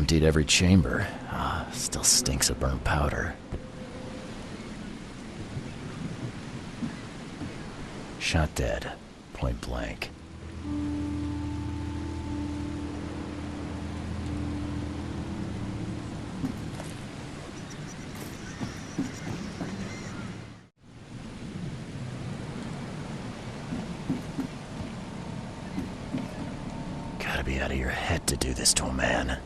emptied every chamber. Still stinks of burnt powder. Shot dead, point blank. Gotta be out of your head to do this to a man.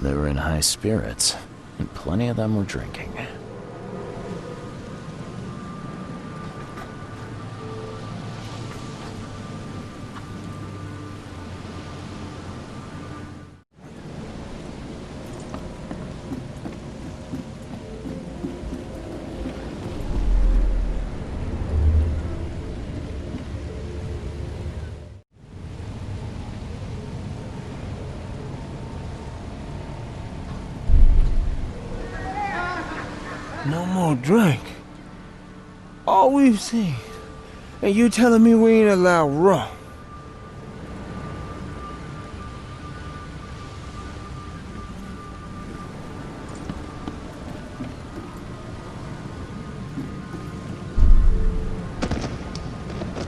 They were in high spirits, and plenty of them were drinking. No more drink. All we've seen. And you telling me we ain't allowed rum?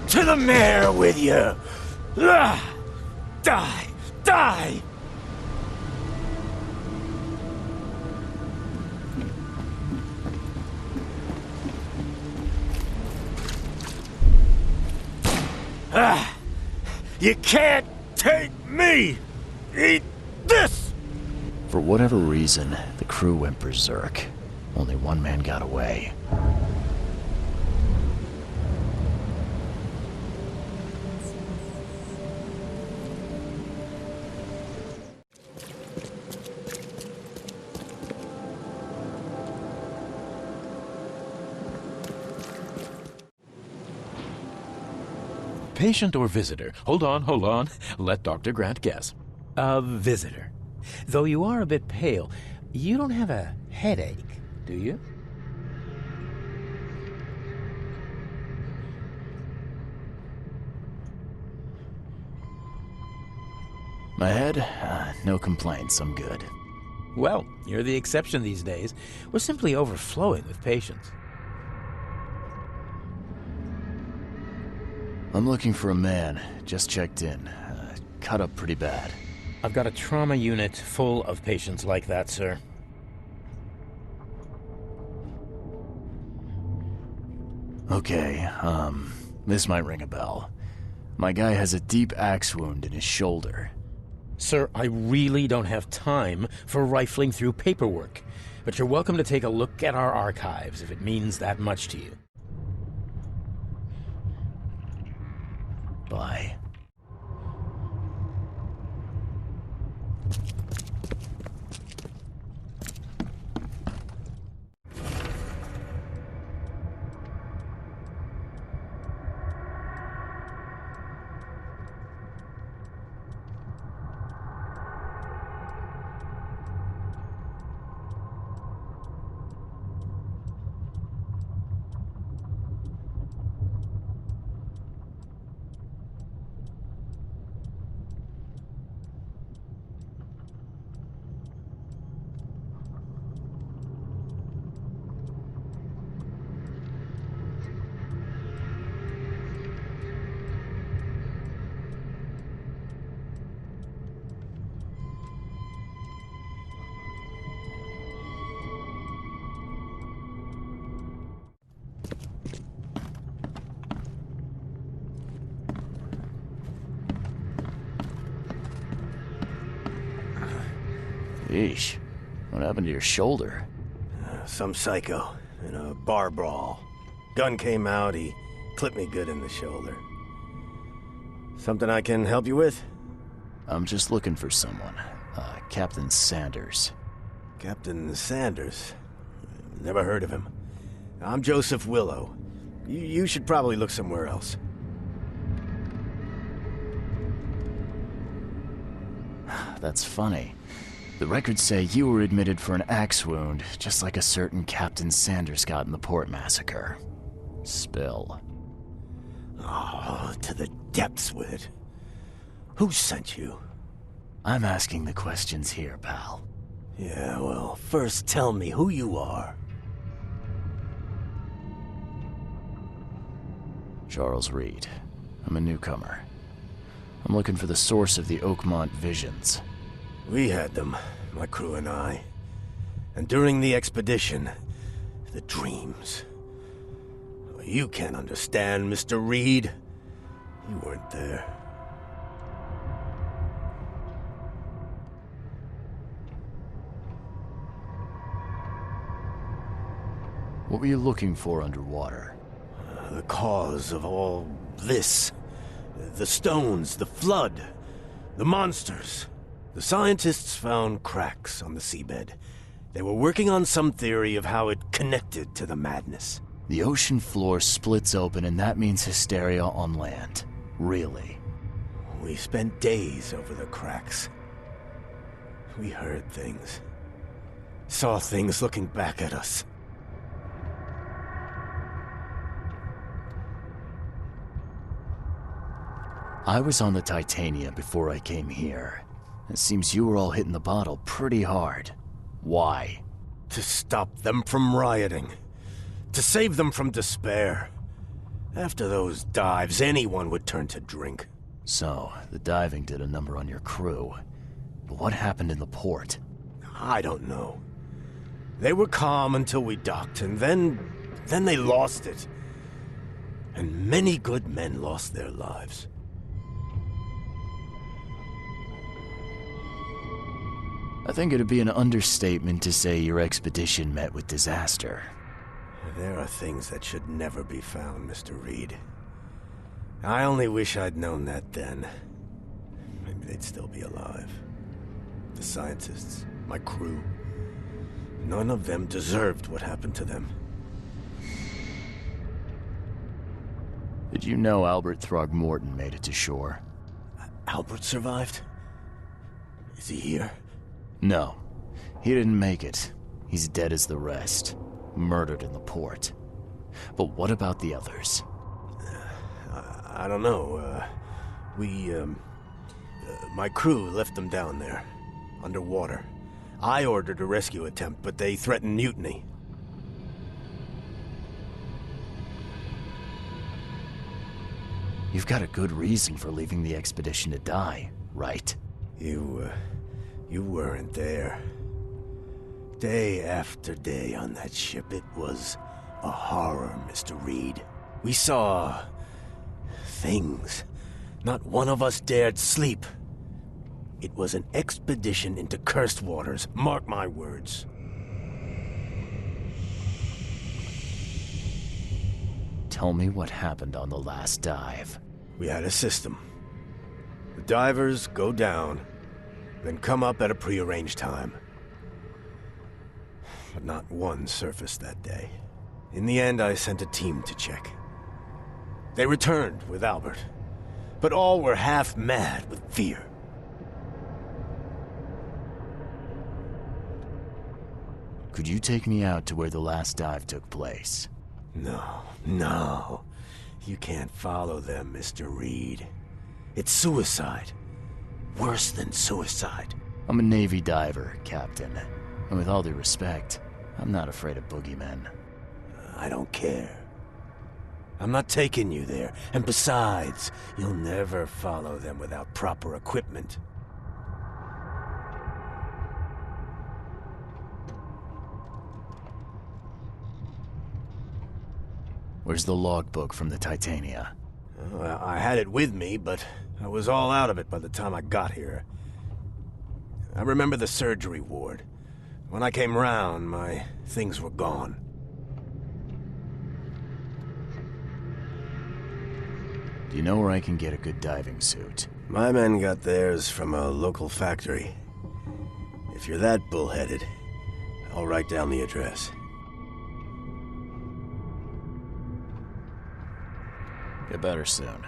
To the mayor with you! Die! Die! You can't take me! Eat this! For whatever reason, the crew went berserk. Only one man got away. Patient or visitor? Hold on. Let Dr. Grant guess. A visitor. Though you are a bit pale, you don't have a headache, do you? My head? No complaints, I'm good. Well, you're the exception these days. We're simply overflowing with patients. I'm looking for a man. Just checked in. Cut up pretty bad. I've got a trauma unit full of patients like that, sir. Okay, this might ring a bell. My guy has a deep axe wound in his shoulder. Sir, I really don't have time for rifling through paperwork, but you're welcome to take a look at our archives if it means that much to you. Bye. Yeesh. What happened to your shoulder? Some psycho in a bar brawl. Gun came out, he clipped me good in the shoulder. Something I can help you with? I'm just looking for someone. Captain Sanders. Captain Sanders? Never heard of him. I'm Joseph Willow. You should probably look somewhere else. That's funny. The records say you were admitted for an axe wound, just like a certain Captain Sanders got in the port massacre. Spill. Oh, to the depths with it. Who sent you? I'm asking the questions here, pal. Yeah, well, first tell me who you are. Charles Reed. I'm a newcomer. I'm looking for the source of the Oakmont visions. We had them, my crew and I. And during the expedition, the dreams. You can't understand, Mr. Reed. You weren't there. What were you looking for underwater? The cause of all this. The stones, the flood, the monsters. The scientists found cracks on the seabed. They were working on some theory of how it connected to the madness. The ocean floor splits open and that means hysteria on land. Really? We spent days over the cracks. We heard things. Saw things looking back at us. I was on the Titania before I came here. It seems you were all hitting the bottle pretty hard. Why? To stop them from rioting. To save them from despair. After those dives, anyone would turn to drink. So, the diving did a number on your crew. But what happened in the port? I don't know. They were calm until we docked, and then they lost it. And many good men lost their lives. I think it'd be an understatement to say your expedition met with disaster. There are things that should never be found, Mr. Reed. I only wish I'd known that then. Maybe they'd still be alive. The scientists, my crew. None of them deserved what happened to them. Did you know Albert Throgmorton made it to shore? Albert survived? Is he here? No. He didn't make it. He's dead as the rest. Murdered in the port. But what about the others? I don't know. My crew left them down there, underwater. I ordered a rescue attempt, but they threatened mutiny. You've got a good reason for leaving the expedition to die, right? You weren't there. Day after day on that ship, it was a horror, Mr. Reed. We saw things. Not one of us dared sleep. It was an expedition into cursed waters, mark my words. Tell me what happened on the last dive. We had a system. The divers go down, then come up at a prearranged time. But not one surfaced that day. In the end, I sent a team to check. They returned with Albert, but all were half mad with fear. Could you take me out to where the last dive took place? No. You can't follow them, Mr. Reed. It's suicide. Worse than suicide. I'm a Navy diver, Captain. And with all due respect, I'm not afraid of boogeymen. I don't care. I'm not taking you there. And besides, you'll never follow them without proper equipment. Where's the logbook from the Titania? Well, I had it with me, but I was all out of it by the time I got here. I remember the surgery ward. When I came round, my things were gone. Do you know where I can get a good diving suit? My men got theirs from a local factory. If you're that bullheaded, I'll write down the address. Get better soon.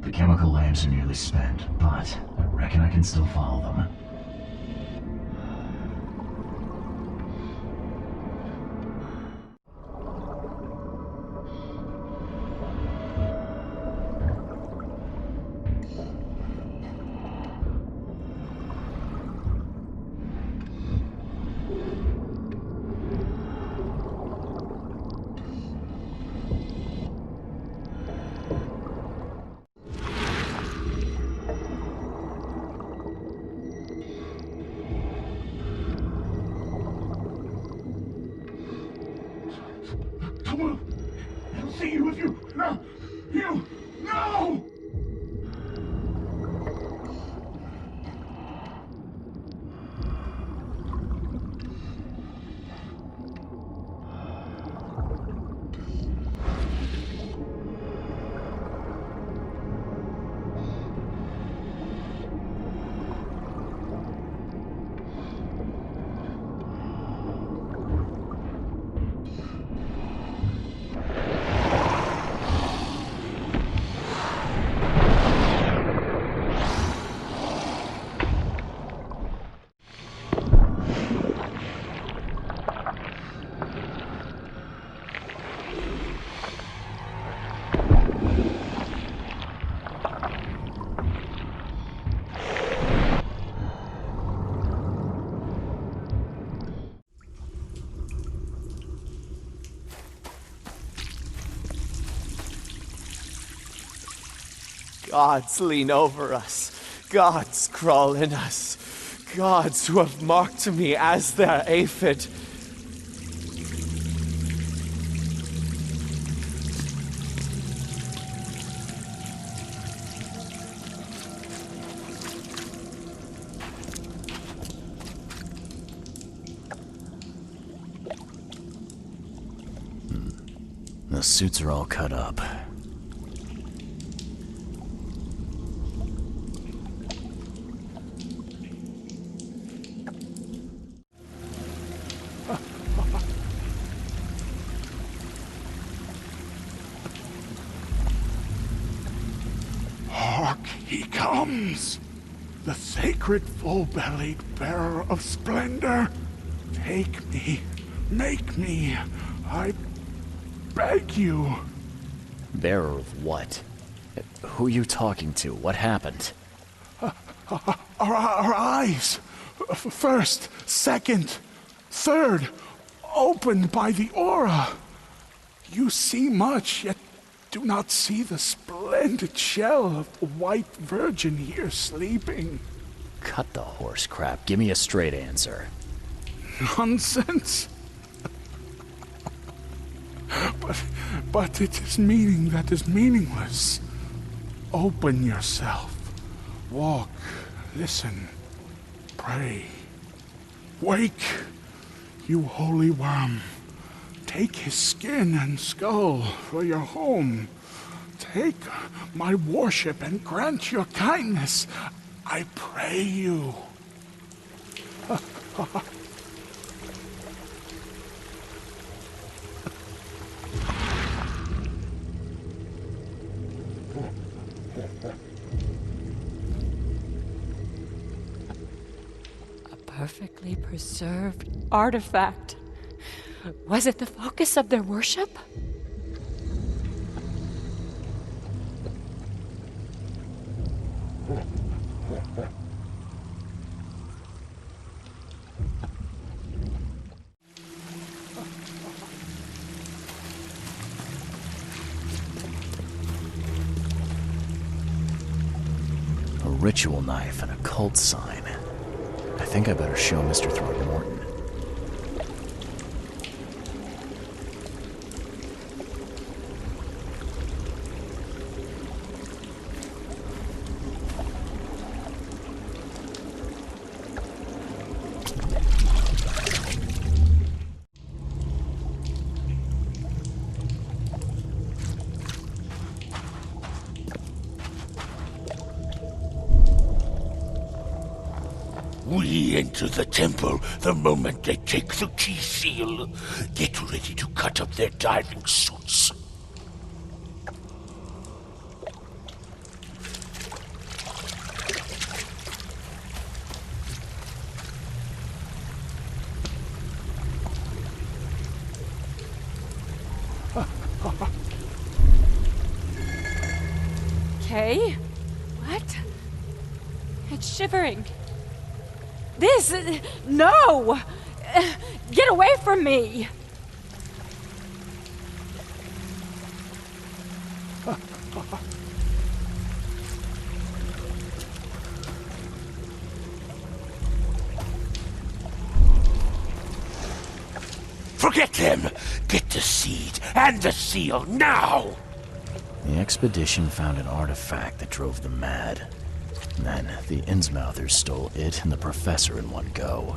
The chemical lamps are nearly spent, but I reckon I can still follow them. I'll see you if you... No! You... No! Gods lean over us. Gods crawl in us. Gods who have marked me as their aphid. The suits are all cut up. Hark, he comes! The sacred full-bellied bearer of splendor! Take me, make me, I beg you. Bearer of what? Who are you talking to? What happened? Our eyes, first, second, third, opened by the aura. You see much, yet do not see the splendid shell of the white virgin here sleeping. Cut the horse crap. Give me a straight answer. Nonsense. But it is meaning that is meaningless. Open yourself. Walk, listen, pray. Wake, you holy worm. Take his skin and skull for your home. Take my worship and grant your kindness. I pray you. A perfectly preserved artifact. Was it the focus of their worship? A ritual knife and a cult sign. I think I better show Mr. Throckmorton. We enter the temple the moment they take the key seal. Get ready to cut up their diving suits. okay? What? It's shivering. This... No! Get away from me! Forget them! Get the seed and the seal now! The expedition found an artifact that drove them mad. Then, the Innsmouthers stole it and the professor in one go.